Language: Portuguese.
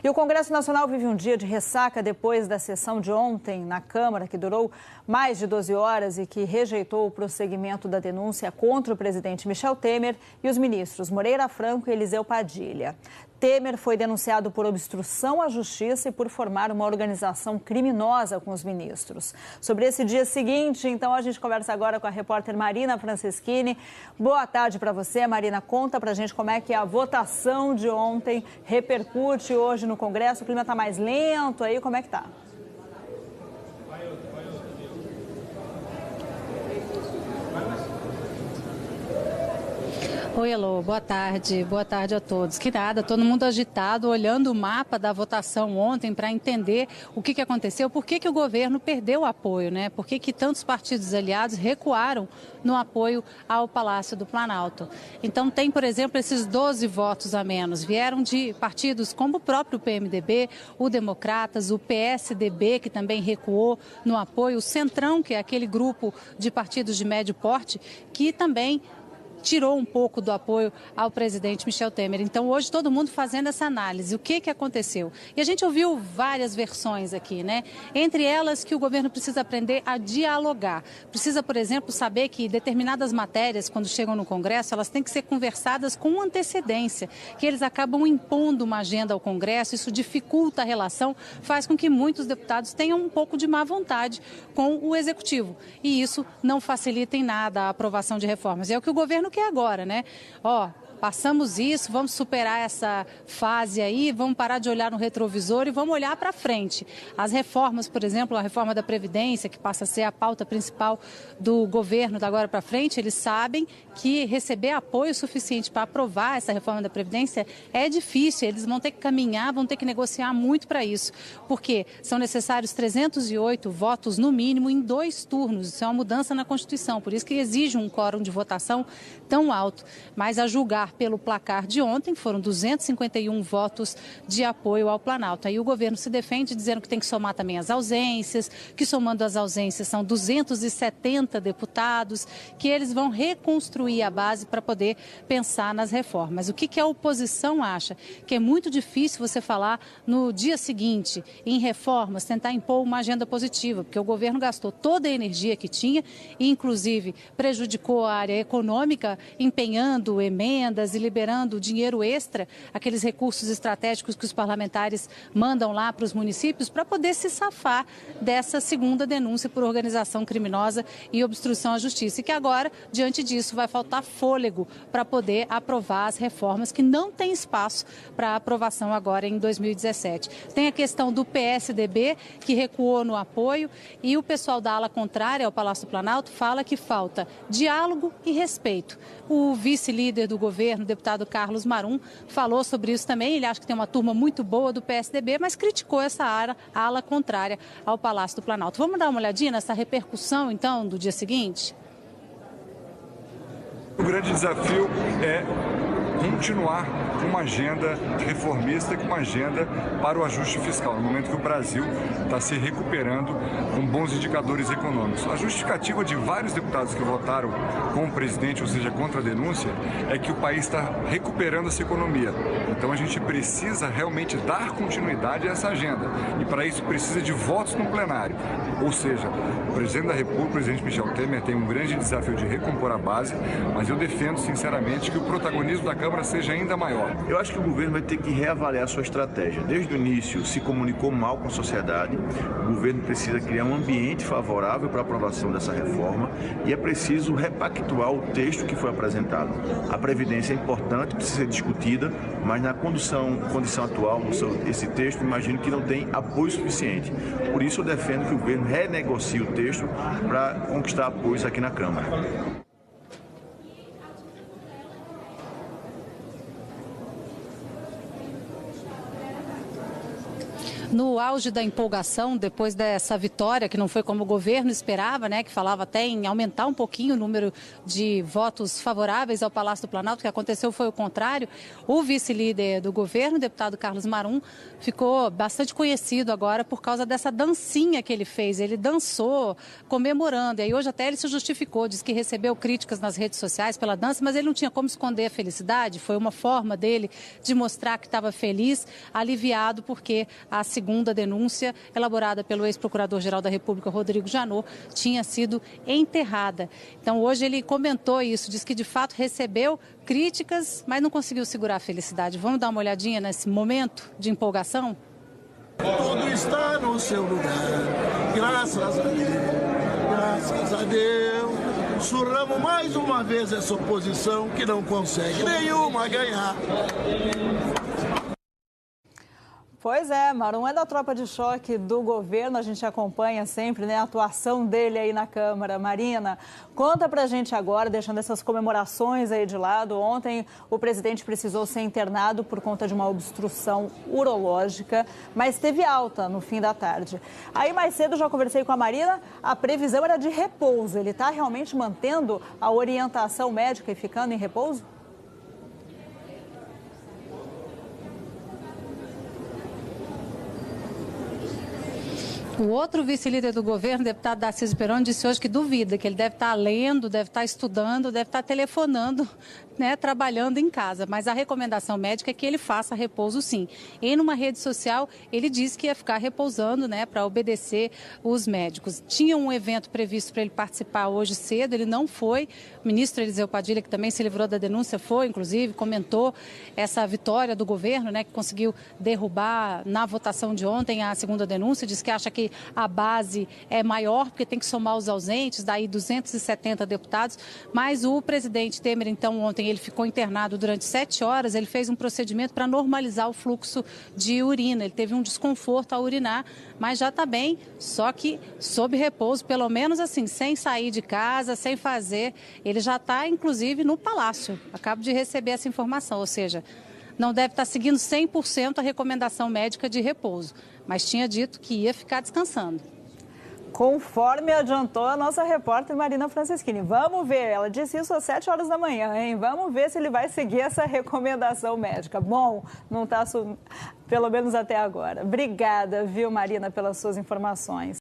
E o Congresso Nacional vive um dia de ressaca depois da sessão de ontem na Câmara, que durou mais de 12 horas e que rejeitou o prosseguimento da denúncia contra o presidente Michel Temer e os ministros Moreira Franco e Eliseu Padilha. Temer foi denunciado por obstrução à justiça e por formar uma organização criminosa com os ministros. Sobre esse dia seguinte, então, a gente conversa agora com a repórter Marina Franceschini. Boa tarde para você, Marina. Conta para a gente como é que a votação de ontem repercute hoje no Congresso. O clima está mais lento aí, como é que está? Oi, Elô, boa tarde a todos. Que nada, todo mundo agitado, olhando o mapa da votação ontem para entender o que aconteceu, por que o governo perdeu o apoio, né? Por que tantos partidos aliados recuaram no apoio ao Palácio do Planalto. Então tem, por exemplo, esses 12 votos a menos, vieram de partidos como o próprio PMDB, o Democratas, o PSDB, que também recuou no apoio, o Centrão, que é aquele grupo de partidos de médio porte, que também tirou um pouco do apoio ao presidente Michel Temer. Então, hoje, todo mundo fazendo essa análise. O que aconteceu? E a gente ouviu várias versões aqui, né? Entre elas, que o governo precisa aprender a dialogar. Precisa, por exemplo, saber que determinadas matérias, quando chegam no Congresso, elas têm que ser conversadas com antecedência, que eles acabam impondo uma agenda ao Congresso, isso dificulta a relação, faz com que muitos deputados tenham um pouco de má vontade com o Executivo. E isso não facilita em nada a aprovação de reformas. E é o que o governo quer agora, né? Passamos isso, vamos superar essa fase aí, vamos parar de olhar no retrovisor e vamos olhar para frente. As reformas, por exemplo, a reforma da Previdência, que passa a ser a pauta principal do governo da agora para frente, eles sabem que receber apoio suficiente para aprovar essa reforma da Previdência é difícil, eles vão ter que caminhar, vão ter que negociar muito para isso, porque são necessários 308 votos no mínimo em 2 turnos, isso é uma mudança na Constituição, por isso que exige um quórum de votação tão alto, mas a julgar pelo placar de ontem, foram 251 votos de apoio ao Planalto. Aí o governo se defende dizendo que tem que somar também as ausências, que somando as ausências são 270 deputados, que eles vão reconstruir a base para poder pensar nas reformas. O que a oposição acha? Que é muito difícil você falar no dia seguinte em reformas, tentar impor uma agenda positiva, porque o governo gastou toda a energia que tinha e, inclusive, prejudicou a área econômica, empenhando emendas e liberando dinheiro extra, aqueles recursos estratégicos que os parlamentares mandam lá para os municípios para poder se safar dessa segunda denúncia por organização criminosa e obstrução à justiça. E que agora, diante disso, vai faltar fôlego para poder aprovar as reformas que não tem espaço para aprovação agora em 2017. Tem a questão do PSDB, que recuou no apoio, e o pessoal da ala contrária ao Palácio do Planalto fala que falta diálogo e respeito. O vice-líder do governo, o deputado Carlos Marum, falou sobre isso também. Ele acha que tem uma turma muito boa do PSDB, mas criticou essa ala contrária ao Palácio do Planalto. Vamos dar uma olhadinha nessa repercussão, então, do dia seguinte? O grande desafio é continuar com uma agenda reformista, com uma agenda para o ajuste fiscal, no momento que o Brasil está se recuperando com bons indicadores econômicos. A justificativa de vários deputados que votaram com o presidente, ou seja, contra a denúncia, é que o país está recuperando essa economia. Então a gente precisa realmente dar continuidade a essa agenda e para isso precisa de votos no plenário. Ou seja, o presidente da República, o presidente Michel Temer, tem um grande desafio de recompor a base, mas eu defendo sinceramente que o protagonismo da Câmara seja ainda maior. Eu acho que o governo vai ter que reavaliar a sua estratégia. Desde o início se comunicou mal com a sociedade, o governo precisa criar um ambiente favorável para a aprovação dessa reforma e é preciso repactuar o texto que foi apresentado. A Previdência é importante, precisa ser discutida, mas na condição atual, esse texto, imagino que não tem apoio suficiente. Por isso eu defendo que o governo renegocie o texto para conquistar apoios aqui na Câmara. No auge da empolgação, depois dessa vitória, que não foi como o governo esperava, né, que falava até em aumentar um pouquinho o número de votos favoráveis ao Palácio do Planalto, o que aconteceu foi o contrário, o vice-líder do governo, o deputado Carlos Marum, ficou bastante conhecido agora por causa dessa dancinha que ele fez. Ele dançou comemorando, e aí hoje até ele se justificou, disse que recebeu críticas nas redes sociais pela dança, mas ele não tinha como esconder a felicidade, foi uma forma dele de mostrar que estava feliz, aliviado, porque a segunda denúncia, elaborada pelo ex-procurador-geral da República, Rodrigo Janot, tinha sido enterrada. Então, hoje ele comentou isso, disse que de fato recebeu críticas, mas não conseguiu segurar a felicidade. Vamos dar uma olhadinha nesse momento de empolgação? Tudo está no seu lugar, graças a Deus, graças a Deus. Surramos mais uma vez essa oposição que não consegue nenhuma ganhar. Pois é, Marum é da tropa de choque do governo, a gente acompanha sempre, né, a atuação dele aí na Câmara. Marina, conta pra gente agora, deixando essas comemorações aí de lado. Ontem o presidente precisou ser internado por conta de uma obstrução urológica, mas teve alta no fim da tarde. Aí mais cedo já conversei com a Marina, a previsão era de repouso. Ele está realmente mantendo a orientação médica e ficando em repouso? O outro vice-líder do governo, o deputado Darcísio Peroni, disse hoje que duvida, que ele deve estar lendo, deve estar estudando, deve estar telefonando, né, trabalhando em casa. Mas a recomendação médica é que ele faça repouso sim. E numa rede social, ele disse que ia ficar repousando, né, para obedecer os médicos. Tinha um evento previsto para ele participar hoje cedo, ele não foi. O ministro Eliseu Padilha, que também se livrou da denúncia, foi, inclusive, comentou essa vitória do governo, né, que conseguiu derrubar na votação de ontem a segunda denúncia, disse que acha que a base é maior, porque tem que somar os ausentes, daí 270 deputados, mas o presidente Temer, então, ontem, ele ficou internado durante 7 horas, ele fez um procedimento para normalizar o fluxo de urina, ele teve um desconforto ao urinar, mas já está bem, só que sob repouso, pelo menos assim, sem sair de casa, sem fazer, ele já está, inclusive, no palácio, acabo de receber essa informação, ou seja, não deve estar seguindo 100% a recomendação médica de repouso, mas tinha dito que ia ficar descansando. Conforme adiantou a nossa repórter Marina Franceschini. Vamos ver, ela disse isso às 7 horas da manhã, hein? Vamos ver se ele vai seguir essa recomendação médica. Bom, não está, pelo menos até agora. Obrigada, viu, Marina, pelas suas informações.